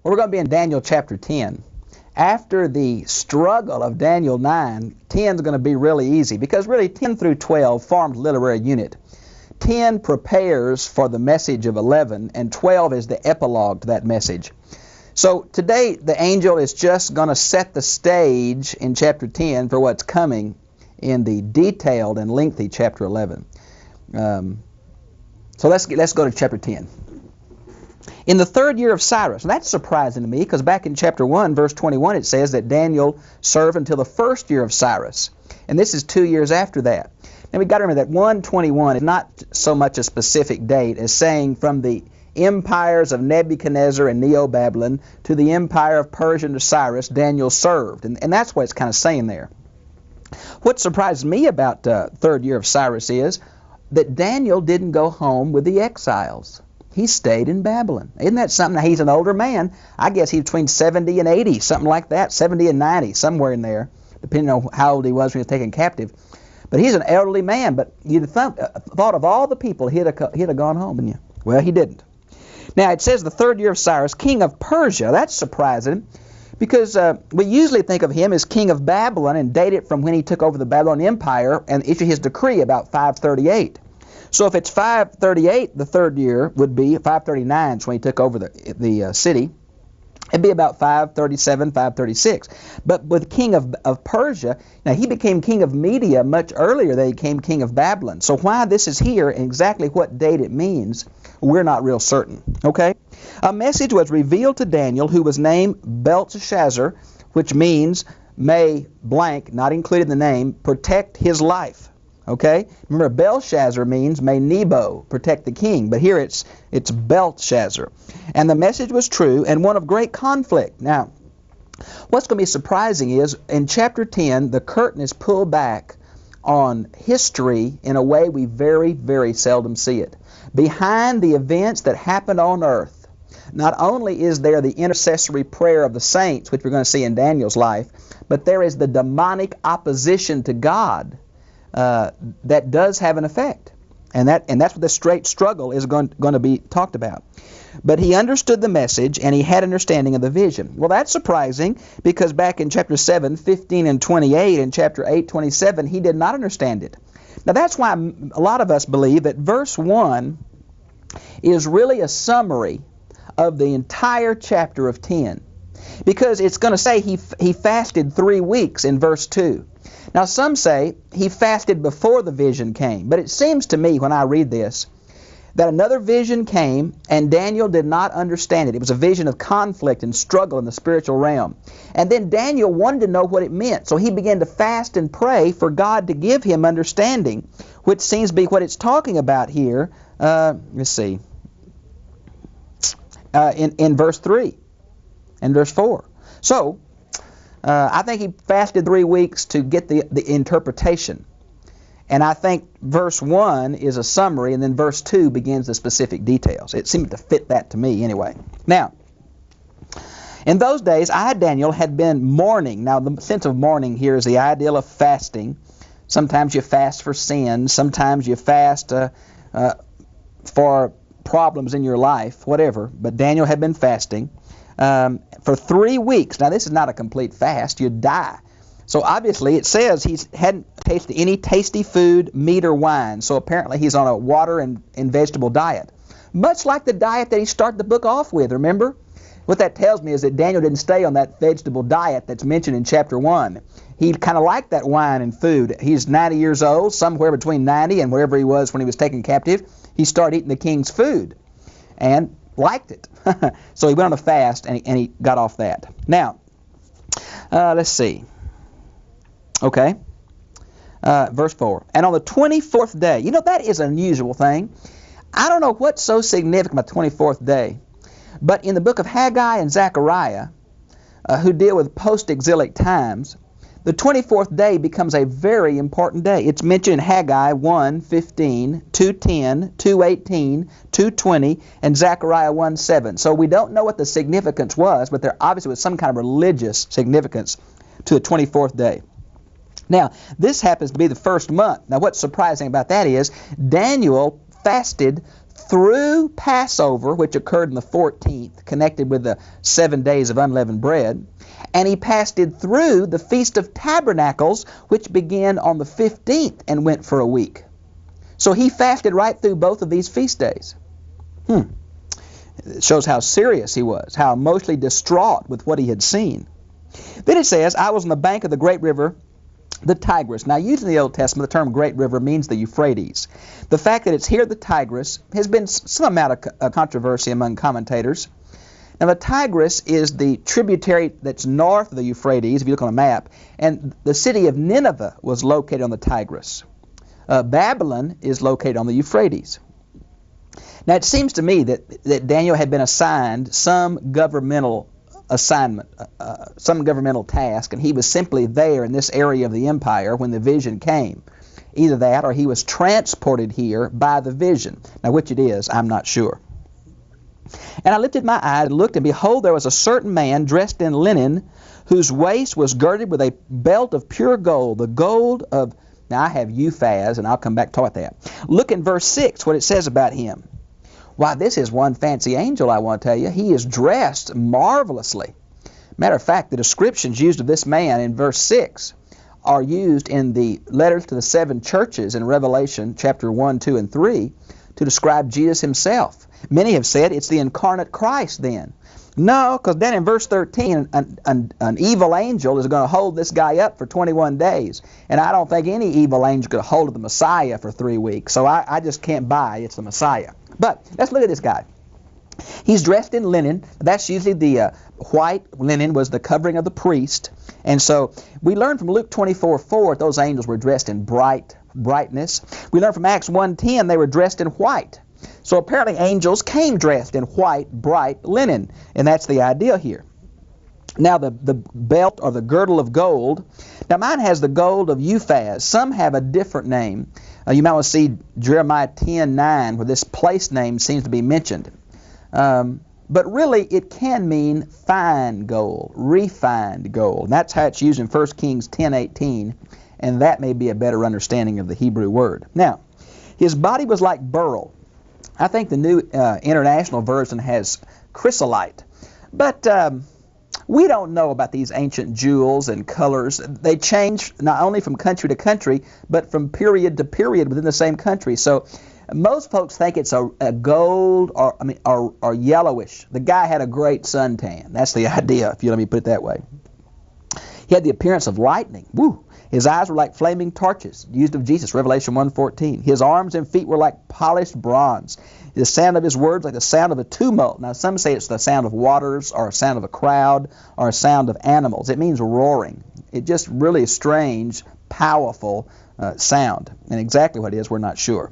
We're going to be in Daniel chapter 10. After the struggle of Daniel 9, 10 is going to be really easy because really 10 through 12 forms a literary unit. 10 prepares for the message of 11, and 12 is the epilogue to that message. So today the angel is just going to set the stage in chapter 10 for what's coming in the detailed and lengthy chapter 11. So let's go to chapter 10. In the third year of Cyrus, and that's surprising to me because back in chapter 1, verse 21, it says that Daniel served until the first year of Cyrus. And this is 2 years after that. Now we've got to remember that 121 is not so much a specific date as saying from the empires of Nebuchadnezzar and Neo-Babylon to the empire of Persia to Cyrus, Daniel served. And that's what it's kind of saying there. What surprised me about third year of Cyrus is that Daniel didn't go home with the exiles. He stayed in Babylon. Isn't that something? Now, he's an older man. I guess he's between 70 and 80, something like that, 70 and 90, somewhere in there, depending on how old he was when he was taken captive. But he's an elderly man, but you'd have thought of all the people he'd have gone home, wouldn't you? Well, he didn't. Now, it says the third year of Cyrus, king of Persia. That's surprising because we usually think of him as king of Babylon and date it from when he took over the Babylonian Empire and issued his decree about 538. So if it's 538, the third year would be 539 when he took over the city. It'd be about 537, 536. But with king of Persia, now he became king of Media much earlier than he became king of Babylon. So why this is here and exactly what date it means, we're not real certain. Okay? A message was revealed to Daniel, who was named Belteshazzar, which means may blank, not included in the name, protect his life. Okay? Remember, Belshazzar means may Nebo protect the king, but here it's Belteshazzar. And the message was true and one of great conflict. Now, what's going to be surprising is in chapter 10, the curtain is pulled back on history in a way we very, very seldom see it. Behind the events that happened on earth, not only is there the intercessory prayer of the saints, which we're going to see in Daniel's life, but there is the demonic opposition to God that does have an effect. And that's what the straight struggle is going to be talked about. But he understood the message and he had understanding of the vision. Well, that's surprising because back in chapter 7, 15 and 28 and chapter 8, 27, he did not understand it. Now that's why a lot of us believe that verse 1 is really a summary of the entire chapter of 10. Because it's going to say he fasted 3 weeks in verse 2. Now some say he fasted before the vision came, but it seems to me when I read this that another vision came and Daniel did not understand it. It was a vision of conflict and struggle in the spiritual realm. And then Daniel wanted to know what it meant, so he began to fast and pray for God to give him understanding, which seems to be what it's talking about here. Let's see. In verse 3 and verse 4. So, I think he fasted 3 weeks to get the interpretation. And I think verse 1 is a summary, and then verse 2 begins the specific details. It seemed to fit that to me anyway. Now, in those days, I, Daniel, had been mourning. Now, the sense of mourning here is the ideal of fasting. Sometimes you fast for sin. Sometimes you fast for problems in your life, whatever. But Daniel had been fasting for 3 weeks. Now, this is not a complete fast. You'd die. So obviously it says he hadn't tasted any tasty food, meat, or wine. So apparently he's on a water and vegetable diet. Much like the diet that he started the book off with, remember? What that tells me is that Daniel didn't stay on that vegetable diet that's mentioned in chapter 1. He kind of liked that wine and food. He's 90 years old, somewhere between 90 and wherever he was when he was taken captive. He started eating the king's food and liked it. So he went on a fast and he got off that. Now, let's see. Okay, verse 4. And on the 24th day, you know, that is an unusual thing. I don't know what's so significant about the 24th day, but in the book of Haggai and Zechariah, who deal with post-exilic times, the 24th day becomes a very important day. It's mentioned in Haggai 1:15, 2:10, 2:18, 2:20, and Zechariah 1:7. So we don't know what the significance was, but there obviously was some kind of religious significance to the 24th day. Now, this happens to be the first month. Now, what's surprising about that is Daniel fasted through Passover, which occurred in the 14th, connected with the 7 days of unleavened bread, and he fasted through the Feast of Tabernacles, which began on the 15th and went for a week. So he fasted right through both of these feast days. It shows how serious he was, how emotionally distraught with what he had seen. Then it says, I was on the bank of the great river, the Tigris. Now, used in the Old Testament, the term great river means the Euphrates. The fact that it's here, the Tigris, has been some amount of controversy among commentators. Now, the Tigris is the tributary that's north of the Euphrates, if you look on a map, and the city of Nineveh was located on the Tigris. Babylon is located on the Euphrates. Now, it seems to me that Daniel had been assigned some governmental assignment, some governmental task, and he was simply there in this area of the empire when the vision came. Either that or he was transported here by the vision. Now, which it is, I'm not sure. And I lifted my eye and looked, and behold, there was a certain man dressed in linen, whose waist was girded with a belt of pure gold, the gold of... Now, I have Uphaz, and I'll come back to talk about that. Look in verse 6, what it says about him. Why, this is one fancy angel, I want to tell you. He is dressed marvelously. Matter of fact, the descriptions used of this man in verse 6 are used in the letters to the 7 churches in Revelation chapter 1, 2, and 3 to describe Jesus himself. Many have said it's the incarnate Christ then. No, because then in verse 13, an evil angel is going to hold this guy up for 21 days. And I don't think any evil angel could hold the Messiah for 3 weeks. So I just can't buy it's the Messiah. But let's look at this guy. He's dressed in linen. That's usually the white linen was the covering of the priest. And so we learn from Luke 24:4 that those angels were dressed in brightness. We learn from Acts 1:10 they were dressed in white. So apparently angels came dressed in white, bright linen. And that's the idea here. Now the belt or the girdle of gold. Now mine has the gold of Uphaz. Some have a different name. You might want to see Jeremiah 10:9 where this place name seems to be mentioned. But really it can mean fine gold, refined gold. And that's how it's used in 1 Kings 10:18. And that may be a better understanding of the Hebrew word. Now, his body was like beryl. I think the New International Version has chrysolite. But we don't know about these ancient jewels and colors. They change not only from country to country, but from period to period within the same country. So most folks think it's a gold or yellowish. The guy had a great suntan. That's the idea, if you let me put it that way. He had the appearance of lightning. Woo! His eyes were like flaming torches, used of Jesus, Revelation 1:14. His arms and feet were like polished bronze. The sound of his words like the sound of a tumult. Now, some say it's the sound of waters or a sound of a crowd or a sound of animals. It means roaring. It just really a strange, powerful sound. And exactly what it is, we're not sure.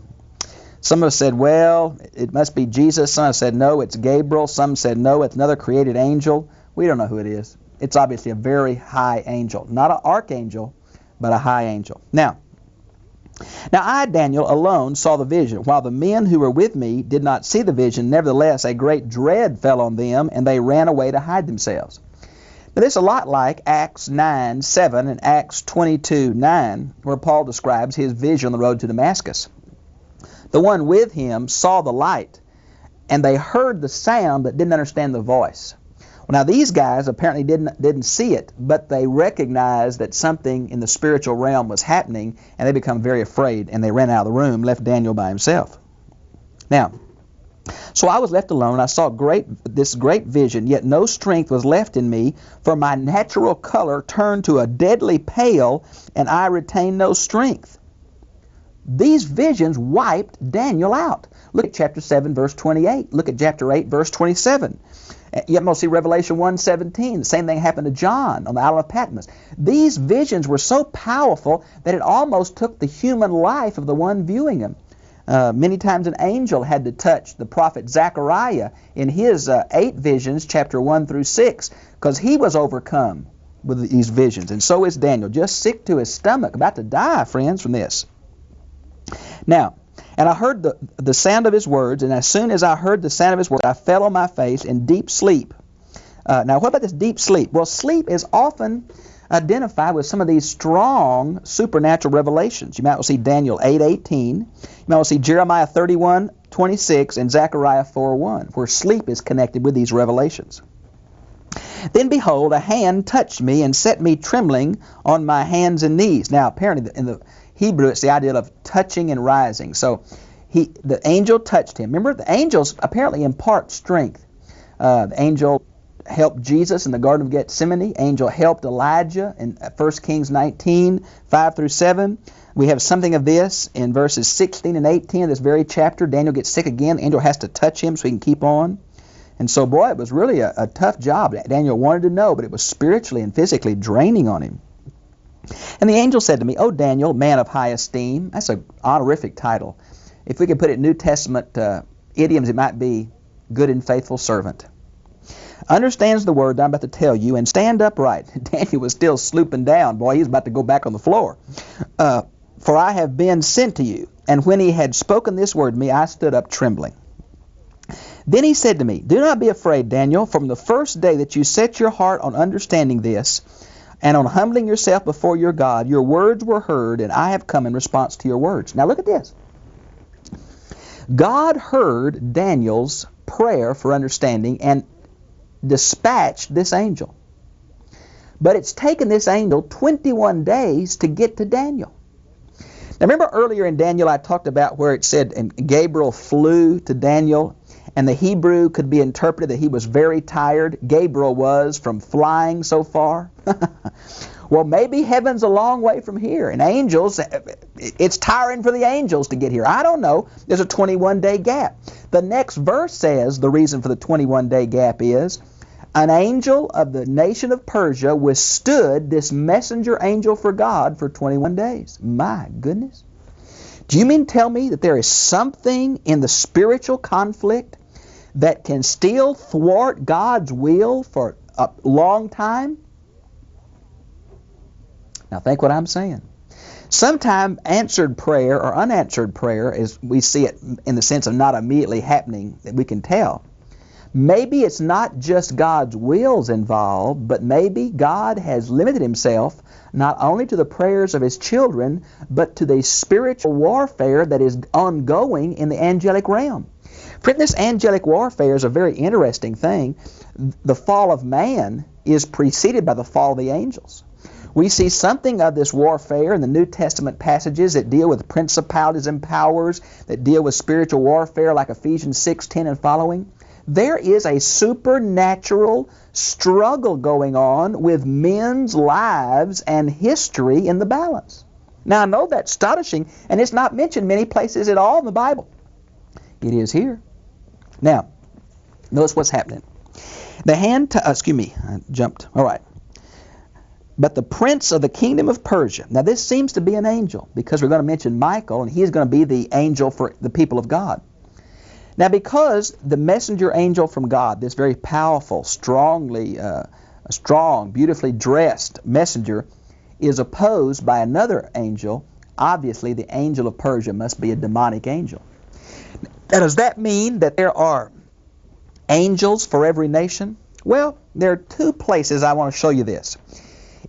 Some have said, well, it must be Jesus. Some have said, no, it's Gabriel. Some said, no, it's another created angel. We don't know who it is. It's obviously a very high angel. Not an archangel, but a high angel. Now I, Daniel, alone saw the vision, while the men who were with me did not see the vision. Nevertheless, a great dread fell on them, and they ran away to hide themselves. Now, this is a lot like Acts 9:7 and Acts 22:9, where Paul describes his vision on the road to Damascus. The one with him saw the light, and they heard the sound but didn't understand the voice. Well, now these guys apparently didn't see it, but they recognized that something in the spiritual realm was happening, and they become very afraid, and they ran out of the room, left Daniel by himself. Now, so I was left alone. I saw this great vision, yet no strength was left in me, for my natural color turned to a deadly pale, and I retained no strength. These visions wiped Daniel out. Look at chapter 7, verse 28. Look at chapter 8, verse 27. Yet we'll see Revelation 1:17. The same thing happened to John on the island of Patmos. These visions were so powerful that it almost took the human life of the one viewing them. Many times an angel had to touch the prophet Zechariah in his 8 visions, chapter 1 through 6, because he was overcome with these visions. And so is Daniel, just sick to his stomach, about to die, friends, from this. Now, and I heard the sound of his words, and as soon as I heard the sound of his words, I fell on my face in deep sleep. Now, what about this deep sleep? Well, sleep is often identified with some of these strong supernatural revelations. You might well see Daniel 8:18. You might well see Jeremiah 31:26 and Zechariah 4:1, where sleep is connected with these revelations. Then behold, a hand touched me and set me trembling on my hands and knees. Now, apparently in the Hebrew, it's the idea of touching and rising. So the angel touched him. Remember, the angels apparently impart strength. The angel helped Jesus in the Garden of Gethsemane. Angel helped Elijah in 1 Kings 19:5-7. We have something of this in verses 16 and 18 of this very chapter. Daniel gets sick again. The angel has to touch him so he can keep on. And so, boy, it was really a tough job. Daniel wanted to know, but it was spiritually and physically draining on him. And the angel said to me, "O Daniel, man of high esteem." That's an honorific title. If we could put it in New Testament idioms, it might be good and faithful servant. "Understands the word I'm about to tell you, and stand upright." Daniel was still slooping down. Boy, he was about to go back on the floor. "For I have been sent to you." And when he had spoken this word to me, I stood up trembling. Then he said to me, "Do not be afraid, Daniel. From the first day that you set your heart on understanding this, and on humbling yourself before your God, your words were heard, and I have come in response to your words." Now look at this. God heard Daniel's prayer for understanding and dispatched this angel. But it's taken this angel 21 days to get to Daniel. Now remember earlier in Daniel I talked about where it said, and Gabriel flew to Daniel, and the Hebrew could be interpreted that he was very tired. Gabriel was from flying so far. Well, maybe heaven's a long way from here, and angels, it's tiring for the angels to get here. I don't know. There's a 21-day gap. The next verse says the reason for the 21-day gap is, an angel of the nation of Persia withstood this messenger angel for God for 21 days. My goodness. Do you mean tell me that there is something in the spiritual conflict that can still thwart God's will for a long time? Now think what I'm saying. Sometimes answered prayer or unanswered prayer, as we see it in the sense of not immediately happening that we can tell. Maybe it's not just God's wills involved, but maybe God has limited himself not only to the prayers of his children, but to the spiritual warfare that is ongoing in the angelic realm. Friend, this angelic warfare is a very interesting thing. The fall of man is preceded by the fall of the angels. We see something of this warfare in the New Testament passages that deal with principalities and powers, that deal with spiritual warfare like Ephesians 6:10 and following. There is a supernatural struggle going on with men's lives and history in the balance. Now I know that's astonishing, and it's not mentioned many places at all in the Bible. It is here. Now, notice what's happening. The hand, I jumped. All right. "But the prince of the kingdom of Persia." Now this seems to be an angel, because we're going to mention Michael, and he's going to be the angel for the people of God. Now because the messenger angel from God, this very powerful, strong, beautifully dressed messenger, is opposed by another angel, obviously the angel of Persia must be a demonic angel. Now does that mean that there are angels for every nation? Well, there are two places I want to show you this.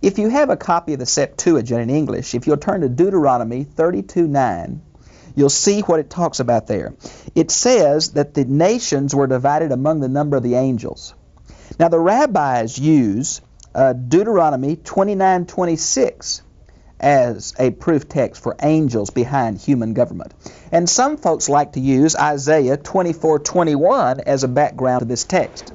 If you have a copy of the Septuagint in English, if you'll turn to Deuteronomy 32:9, you'll see what it talks about there. It says that the nations were divided among the number of the angels. Now the rabbis use Deuteronomy 29:26 as a proof text for angels behind human government. And some folks like to use Isaiah 24:21 as a background to this text.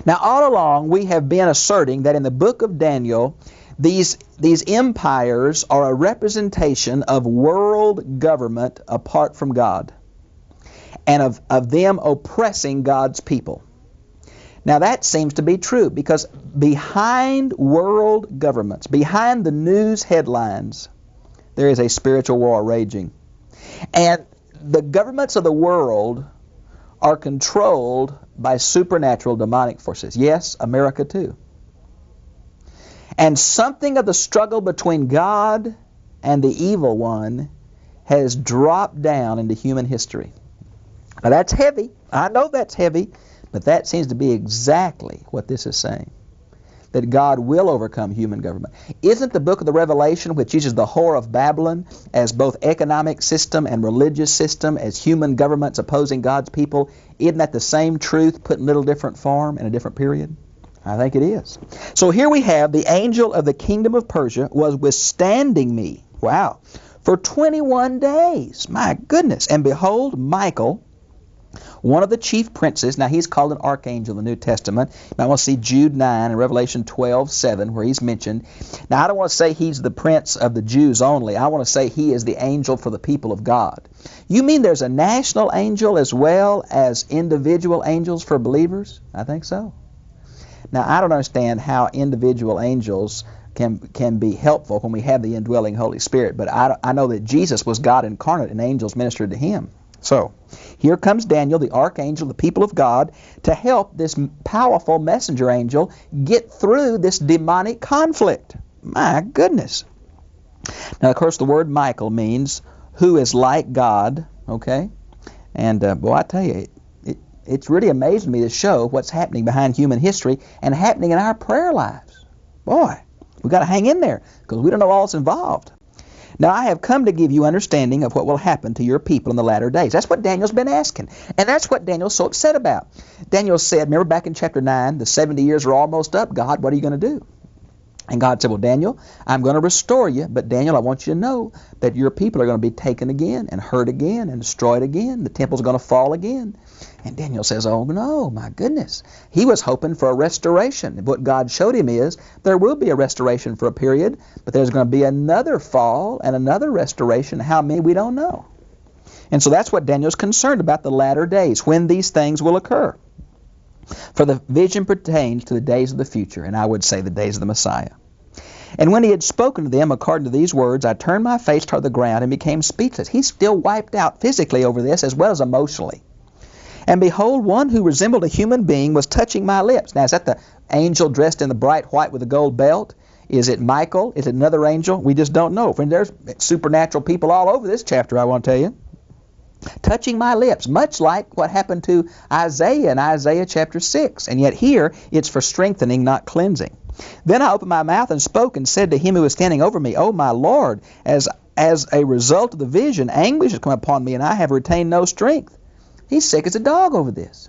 Now all along we have been asserting that in the book of Daniel, these empires are a representation of world government apart from God, and of them oppressing God's people. Now that seems to be true, because behind world governments, behind the news headlines, there is a spiritual war raging. And the governments of the world are controlled by supernatural demonic forces. Yes, America too. And something of the struggle between God and the evil one has dropped down into human history. Now that's heavy. I know that's heavy. But that seems to be exactly what this is saying, that God will overcome human government. Isn't the book of the Revelation, which uses the whore of Babylon as both economic system and religious system, as human governments opposing God's people, isn't that the same truth put in a little different form in a different period? I think it is. So here we have the angel of the kingdom of Persia was withstanding me. Wow. For 21 days. My goodness. And behold, Michael, one of the chief princes, now he's called an archangel in the New Testament. You might want to see Jude 9 and Revelation 12:7 where he's mentioned. Now I don't want to say he's the prince of the Jews only. I want to say he is the angel for the people of God. You mean there's a national angel as well as individual angels for believers? I think so. Now I don't understand how individual angels can be helpful when we have the indwelling Holy Spirit, but I know that Jesus was God incarnate and angels ministered to him. So, here comes Daniel, the archangel, the people of God, to help this powerful messenger angel get through this demonic conflict. My goodness. Now, of course, the word Michael means who is like God, okay? And, boy, I tell you, it's really amazing me to show what's happening behind human history and happening in our prayer lives. Boy, we've got to hang in there because we don't know all that's involved. Now, I have come to give you understanding of what will happen to your people in the latter days. That's what Daniel's been asking. And that's what Daniel's so upset about. Daniel said, remember back in chapter 9, the 70 years are almost up. God, what are you going to do? And God said, well, Daniel, I'm going to restore you. But Daniel, I want you to know that your people are going to be taken again and hurt again and destroyed again. The temple's going to fall again. And Daniel says, oh, no, my goodness. He was hoping for a restoration. What God showed him is there will be a restoration for a period, but there's going to be another fall and another restoration. How many, we don't know. And so that's what Daniel's concerned about, the latter days, when these things will occur. For the vision pertains to the days of the future, and I would say the days of the Messiah. And when he had spoken to them according to these words, I turned my face toward the ground and became speechless. He's still wiped out physically over this as well as emotionally. And behold, one who resembled a human being was touching my lips. Now, is that the angel dressed in the bright white with a gold belt? Is it Michael? Is it another angel? We just don't know. And there's supernatural people all over this chapter, I want to tell you. Touching my lips, much like what happened to Isaiah in Isaiah chapter 6. And yet here, it's for strengthening, not cleansing. Then I opened my mouth and spoke and said to him who was standing over me, O my Lord, as a result of the vision, anguish has come upon me, and I have retained no strength. He's sick as a dog over this.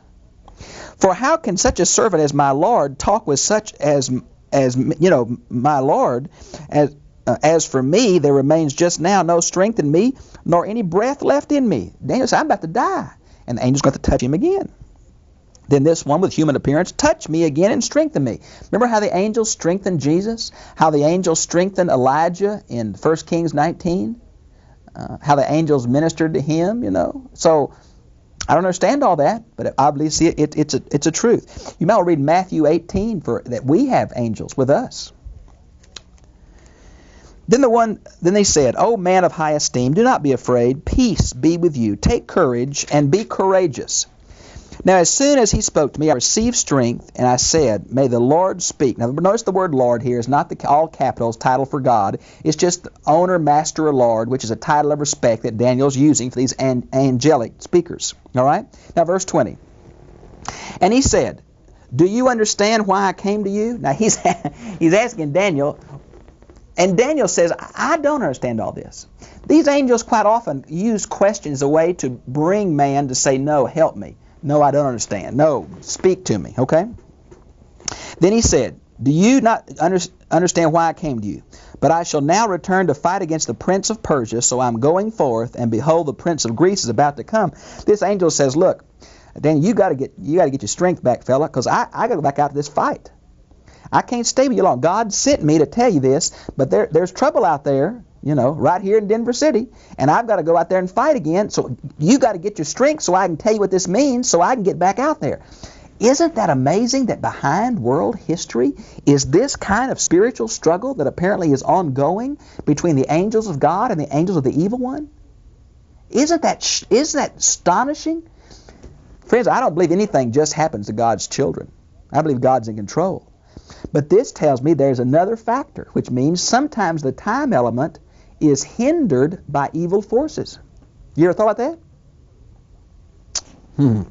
For how can such a servant as my Lord talk with such as my Lord, as for me, there remains just now no strength in me, nor any breath left in me. Daniel said, I'm about to die. And the angel's going to touch him again. Then this one with human appearance, touch me again and strengthen me. Remember how the angels strengthened Jesus? How the angels strengthened Elijah in 1 Kings 19? How the angels ministered to him, So, I don't understand all that, but obviously it's a truth. You might read Matthew 18 for that we have angels with us. Then they said, O man of high esteem, do not be afraid. Peace be with you. Take courage and be courageous. Now, as soon as he spoke to me, I received strength, and I said, May the Lord speak. Now, notice the word Lord here is not the all capitals title for God. It's just owner, master, or Lord, which is a title of respect that Daniel's using for these angelic speakers. All right? Now, verse 20. And he said, Do you understand why I came to you? Now, he's asking Daniel, and Daniel says, I don't understand all this. These angels quite often use questions as a way to bring man to say, no, help me. No, I don't understand. No, speak to me, okay? Then he said, Do you not understand why I came to you? But I shall now return to fight against the prince of Persia, so I'm going forth, and behold, the prince of Greece is about to come. This angel says, look, Daniel, you got to get your strength back, fella, because I got to go back out to this fight. I can't stay with you long. God sent me to tell you this, but there's trouble out there, right here in Denver City, and I've got to go out there and fight again, so you got to get your strength so I can tell you what this means so I can get back out there. Isn't that amazing that behind world history is this kind of spiritual struggle that apparently is ongoing between the angels of God and the angels of the evil one? Isn't that astonishing? Friends, I don't believe anything just happens to God's children. I believe God's in control. But this tells me there's another factor, which means sometimes the time element is hindered by evil forces. You ever thought about that?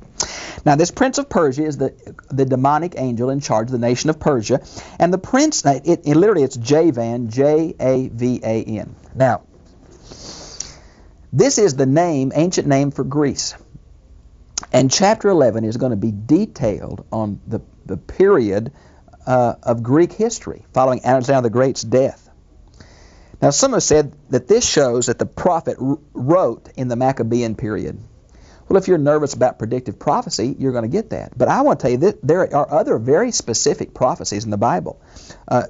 Now, this prince of Persia is the demonic angel in charge of the nation of Persia. And the prince, literally it's Javan, Javan. Now, this is the ancient name for Greece. And chapter 11 is going to be detailed on the period of Greek history following Alexander the Great's death. Now, some have said that this shows that the prophet wrote in the Maccabean period. Well, if you're nervous about predictive prophecy, you're going to get that. But I want to tell you that there are other very specific prophecies in the Bible.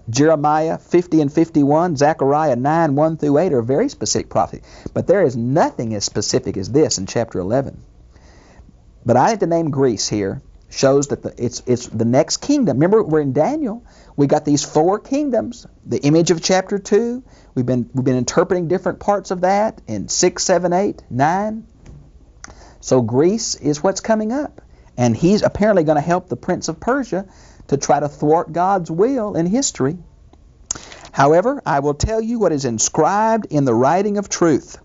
Jeremiah 50 and 51, Zechariah 9, 1 through 8 are very specific prophecies. But there is nothing as specific as this in chapter 11. But I think the name Greece here shows that it's the next kingdom. Remember, we're in Daniel. We got these 4 kingdoms. The image of chapter 2. We've been interpreting different parts of that in 6, 7, 8, 9. So Greece is what's coming up. And he's apparently going to help the prince of Persia to try to thwart God's will in history. However, I will tell you what is inscribed in the writing of truth.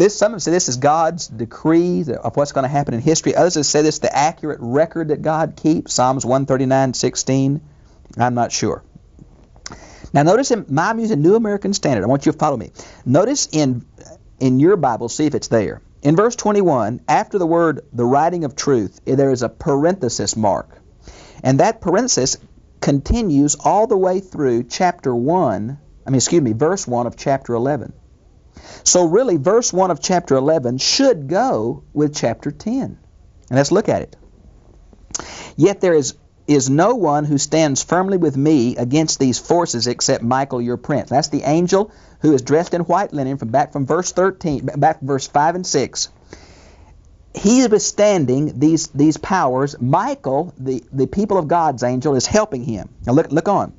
Some have said this is God's decree of what's going to happen in history. Others have said this is the accurate record that God keeps. Psalms 139:16. I'm not sure. Now notice I'm using New American Standard. I want you to follow me. Notice in your Bible, see if it's there. In verse 21, after the word, the writing of truth, there is a parenthesis mark. And that parenthesis continues all the way through verse 1 of chapter 11. So really, verse 1 of chapter 11 should go with chapter 10. And let's look at it. Yet there is no one who stands firmly with me against these forces except Michael your prince. That's the angel who is dressed in white linen back from verse 5 and 6. He is withstanding these powers. Michael, the people of God's angel, is helping him. Now look on.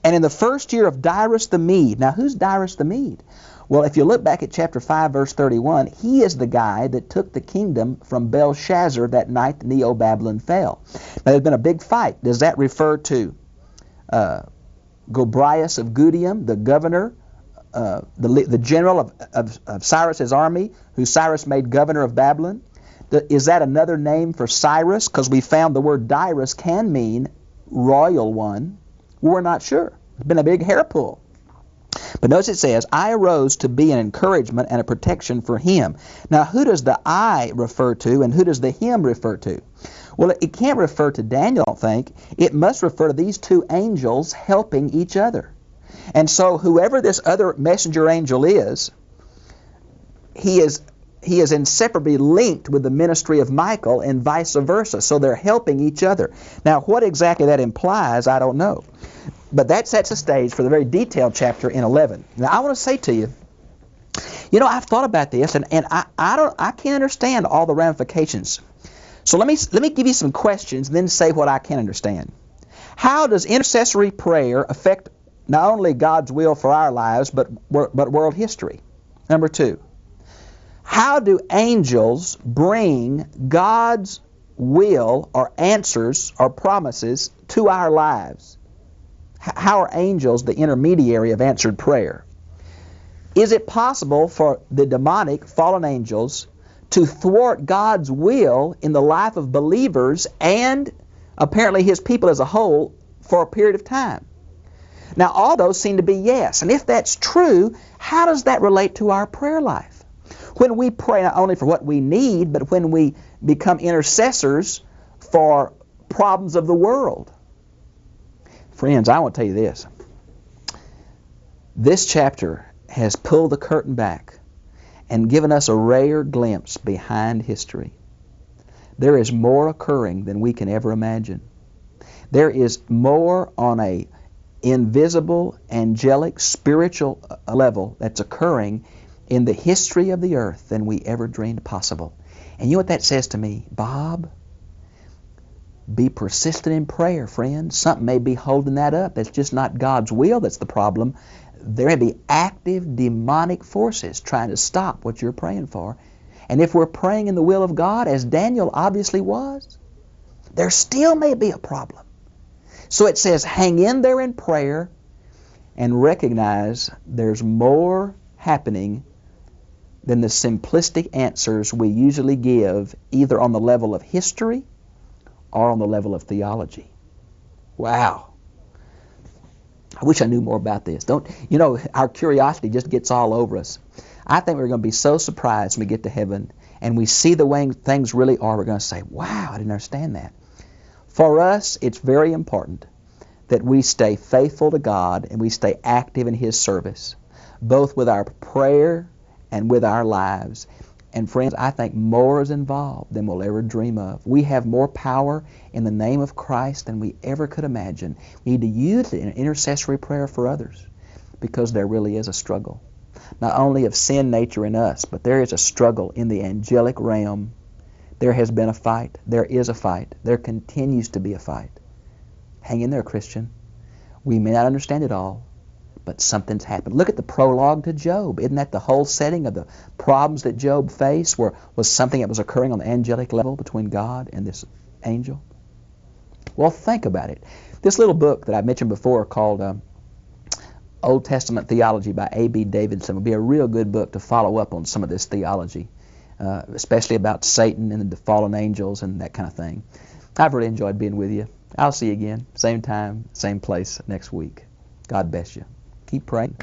And in the first year of Darius the Mede. Now who's Darius the Mede? Well, if you look back at chapter 5, verse 31, he is the guy that took the kingdom from Belshazzar that night Neo-Babylon fell. Now, there's been a big fight. Does that refer to Gobryas of Gudium, the governor, the general of Cyrus's army, who Cyrus made governor of Babylon? Is that another name for Cyrus? Because we found the word Darius can mean royal one. We're not sure. It's been a big hair pull. But notice it says, I arose to be an encouragement and a protection for him. Now, who does the I refer to and who does the him refer to? Well, it can't refer to Daniel, I don't think. It must refer to these 2 angels helping each other. And so whoever this other messenger angel is, he is inseparably linked with the ministry of Michael and vice versa. So they're helping each other. Now, what exactly that implies, I don't know. But that sets the stage for the very detailed chapter in 11. Now, I want to say to you, I've thought about this, and I can't understand all the ramifications. So let me give you some questions, and then say what I can understand. How does intercessory prayer affect not only God's will for our lives, but world history? Number 2, how do angels bring God's will or answers or promises to our lives? How are angels the intermediary of answered prayer? Is it possible for the demonic fallen angels to thwart God's will in the life of believers and apparently his people as a whole for a period of time? Now, all those seem to be yes. And if that's true, how does that relate to our prayer life? When we pray not only for what we need, but when we become intercessors for problems of the world. Friends, I want to tell you this. This chapter has pulled the curtain back and given us a rare glimpse behind history. There is more occurring than we can ever imagine. There is more on a invisible, angelic, spiritual level that's occurring in the history of the earth than we ever dreamed possible. And you know what that says to me? Bob, be persistent in prayer, friends. Something may be holding that up. That's just not God's will that's the problem. There may be active demonic forces trying to stop what you're praying for. And if we're praying in the will of God, as Daniel obviously was, there still may be a problem. So it says, hang in there in prayer and recognize there's more happening than the simplistic answers we usually give either on the level of history or on the level of theology. Wow. I wish I knew more about this. Our curiosity just gets all over us. I think we're going to be so surprised when we get to heaven and we see the way things really are. We're going to say, wow, I didn't understand that. For us, it's very important that we stay faithful to God and we stay active in His service, both with our prayer and with our lives. And friends, I think more is involved than we'll ever dream of. We have more power in the name of Christ than we ever could imagine. We need to use it in intercessory prayer for others because there really is a struggle. Not only of sin nature in us, but there is a struggle in the angelic realm. There has been a fight. There is a fight. There continues to be a fight. Hang in there, Christian. We may not understand it all, but something's happened. Look at the prologue to Job. Isn't that the whole setting of the problems that Job faced was something that was occurring on the angelic level between God and this angel? Well, think about it. This little book that I mentioned before called Old Testament Theology by A.B. Davidson would be a real good book to follow up on some of this theology, especially about Satan and the fallen angels and that kind of thing. I've really enjoyed being with you. I'll see you again, same time, same place next week. God bless you. Keep praying.